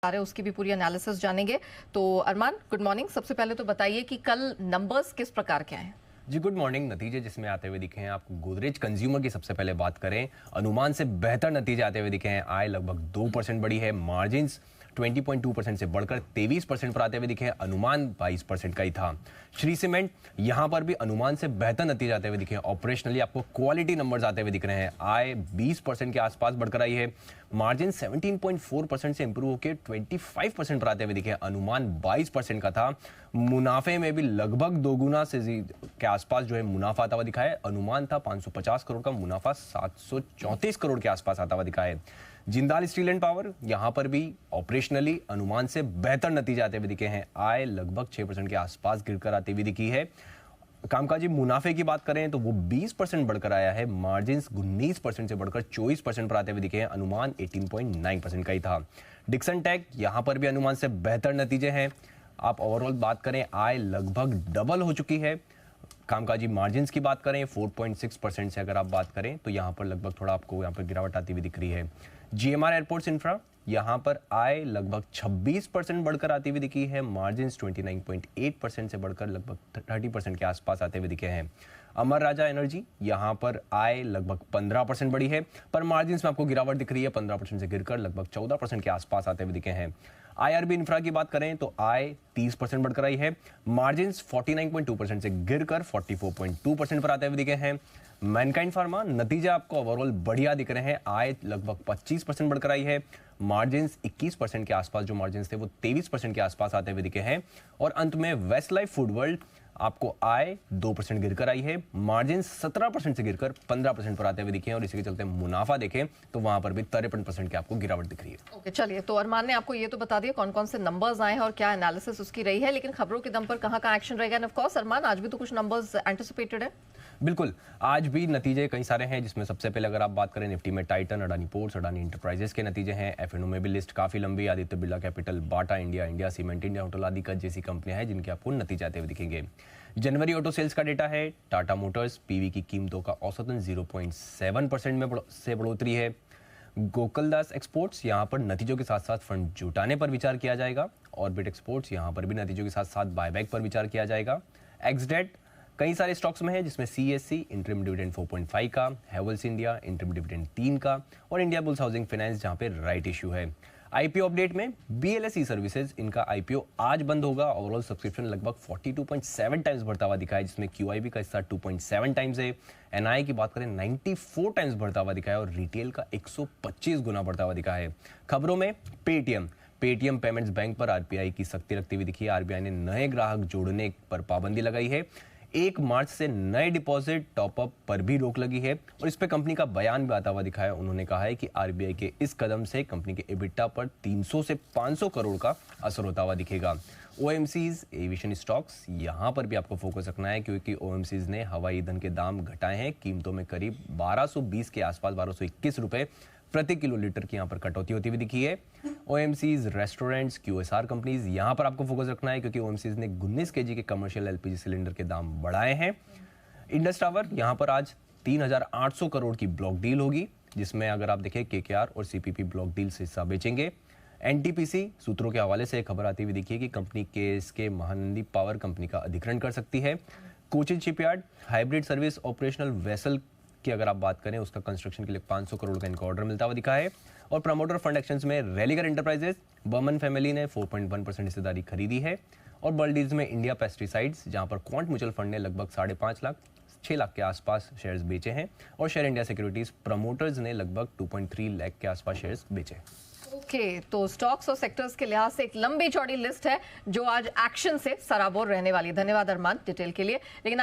रहे हैं उसकी भी पूरी एनालिसिस जानेंगे। तो अरमान, गुड मॉर्निंग। सबसे पहले तो बताइए कि कल नंबर्स किस प्रकार के हैं? जी गुड मॉर्निंग। नतीजे जिसमें आते हुए दिखे हैं आपको गोदरेज कंज्यूमर की सबसे पहले बात करें, अनुमान से बेहतर नतीजे आते हुए दिखे हैं। आय लगभग 2% बढ़ी है, मार्जिन्स 20.2% से बढ़कर 23% पर आते हुए दिखे हैं, अनुमान 22% का ही था। श्री सीमेंट यहां पर भी अनुमान से बेहतर नतीजे आते हुए दिखे हैं। ऑपरेशनली आपको क्वालिटी नंबर्स आते हुए दिख रहे हैं। आय 20% के आसपास बढ़कर आई है, मार्जिन 17.4% से इंप्रूव होकर 25% पर आते हुए दिखे, अनुमान 22% का था। मुनाफे में भी लगभग दोगुना से के आसपास जो है मुनाफा आता हुआ दिखा है। अनुमान था 550 करोड़ का, मुनाफा 734 करोड़ के आसपास आता हुआ दिखा है। जिंदाल स्टील एंड पावर यहां पर भी ऑपरेशनली अनुमान से बेहतर नतीजे आते हुए दिखे हैं। आय लगभग 6% के आसपास गिरकर आती हुई दिखी है। कामकाजी मुनाफे की बात करें तो वो 20% बढ़कर आया है, मार्जिन्स 19% से बढ़कर 24% पर आते हुए दिखे हैं, अनुमान 18.9% का ही था। डिक्सन टेक यहां पर भी अनुमान से बेहतर नतीजे हैं। आप ओवरऑल बात करें, आय लगभग डबल हो चुकी है। कामकाजी मार्जिन्स की बात करें 4.6% से अगर आप बात करें तो यहाँ पर लगभग थोड़ा आपको यहाँ पर गिरावट आती हुई दिख रही है। जीएमआर एयरपोर्ट्स इंफ्रा यहाँ पर आय लगभग 26% बढ़कर आती हुई दिखी है, मार्जिन्स 29.8% से बढ़कर लगभग 30% के आसपास आते हुए दिखे हैं। अमर राजा एनर्जी यहाँ पर आय लगभग 15% बढ़ी है, पर मार्जिन्स में आपको गिरावट दिख रही है, 15% से गिरकर लगभग 14% के आसपास आते हुए दिखे हैं। आईआरबी इंफ्रा की बात करें तो आय 30% बढ़कर आई है, मार्जिन्स 49.2% से गिरकर 44.2% पर आते हुए दिखे हैं। मैनकाइंड फार्मा नतीजा आपको ओवरऑल बढ़िया दिख रहे हैं। आय लगभग 25% बढ़कर आई है, मार्जिन्स 21% के आसपास जो मार्जिन्स थे वो 23% के आसपास आते हुए दिखे हैं। और अंत में वेस्ट लाइफ फूड वर्ल्ड आपको आय 2% गिरकर आई है, मार्जिन 17% से गिरकर 15% पर आते हुए दिखे हैं। और इसी के चलते मुनाफा देखें तो वहां पर भी 53% की आपको गिरावट दिख रही है। ओके, चलिए, तो अरमान ने आपको ये तो बता दिया कौन कौन से नंबर्स आए हैं और क्या एनालिसिस उसकी रही है, लेकिन खबरों के दम पर कहाँ का एक्शन रहेगा? ऑफ कोर्स अरमान, आज भी तो कुछ नंबर्स एंटिसिपेटेड है। बिल्कुल, आज भी नतीजे कई सारे हैं, जिसमें सबसे पहले अगर आप बात करें निफ्टी में Titan, Adani ports, Adani enterprises के नतीजे हैं। एफएनओ में भी लिस्ट काफी लंबी, Aditya Birla capital, Bata India, India cement, India hotel आदि का जैसी कंपनियां हैं जिनके आपको नतीजे आते हुए दिखेंगे। जनवरी ऑटो सेल्स का डेटा है। टाटा मोटर्स पीवी की कीमतों का औसतन 0.7% में से बढ़ोतरी है। गोकुलदास एक्सपोर्ट्स यहाँ पर नतीजों के साथ साथ फंड जुटाने पर विचार किया जाएगा। ऑर्बिट एक्सपोर्ट्स यहाँ पर भी नतीजों के साथ साथ बायबैक पर विचार किया जाएगा। एक्सडेट कई सारे स्टॉक्स में है, जिसमें सीएससी इंटरिम डिविडेंड 4.5 का, हैवेल्स इंडिया इंटरिम डिविडेंड 3 का, और इंडिया बुल्स हाउसिंग फाइनेंस जहां पे राइट इश्यू है। आईपीओ अपडेट में बीएलएसई सर्विसेज, इनका आईपीओ आज बंद होगा। ओवरऑल सब्सक्रिप्शन लगभग 42.7 टाइम्स बढ़ता हुआ दिखा है, जिसमें क्यूआईबी का हिस्सा 2.7 टाइम्स है। एनआई की बात करें 94 टाइम्स बढ़ता हुआ दिखा है, और रिटेल का 125 गुना बढ़ता हुआ दिखा है। खबरों में पेटीएम पेमेंट्स बैंक पर आरबीआई की सख्ती रखती हुई दिखी है। आरबीआई ने नए ग्राहक जोड़ने पर पाबंदी लगाई है। 1 मार्च से नए डिपॉजिट टॉपअप पर भी रोक लगी है, और इस पे कंपनी का बयान भी आता हुआ दिखा है। उन्होंने कहा है कि आरबीआई के इस कदम से कंपनी के एबिटा पर 300 से 500 करोड़ का असर होता हुआ दिखेगा। ओएमसीज एविएशन स्टॉक्स यहां पर भी आपको फोकस रखना है, क्योंकि ओएमसीज ने हवाई ईंधन के दाम घटाए हैं। कीमतों में करीब 1220 के आसपास 1221 रुपए प्रति किलो लीटर की यहाँ पर कटौती होती हुई दिखी है। ओएमसीज, रेस्टोरेंट्स, क्यूएसआर कंपनीज यहाँ पर आपको फोकस रखना है, क्योंकि ओएमसीज ने 19 केजी के कमर्शियल एलपीजी सिलेंडर के दाम बढ़ाए हैं। इंडस टावर यहाँ पर आज 3800 करोड़ की ब्लॉक डील होगी, जिसमें अगर आप देखें केकेआर और सीपीपी ब्लॉक डील से हिस्सा बेचेंगे। एनटीपीसी सूत्रों के हवाले से एक खबर आती हुई दिखी है कि कंपनी केस के महानंदी पावर कंपनी का अधिग्रहण कर सकती है। Cochin shipyard hybrid service operational vessel की अगर आप बात करें, उसका कंस्ट्रक्शन के लिए 500 करोड़ का इनको ऑर्डर मिलता हुआ दिखा है। और प्रमोटर फंड एक्शंस में रेलिगर एंटरप्राइजेस, बर्मन फैमिली ने 4.1% हिस्सेदारी खरीदी है। और बर्ल्डीज में इंडिया पेस्टिसाइड्स, जहां पर क्वांट म्यूचुअल फंड ने लगभग 5.5 लाख 6 लाख के आसपास शेयर्स बेचे हैं। और शेयर इंडिया सिक्योरिटीज प्रमोटर्स ने लगभग 2.3 लाख के आसपास शेयर्स बेचे। ओके, तो स्टॉक्स और सेक्टर्स के लिहाज से एक लंबी चौड़ी लिस्ट है जो आज एक्शन से सराबोर रहने वाली। धन्यवाद अरमान डिटेल के लिए। लेकिन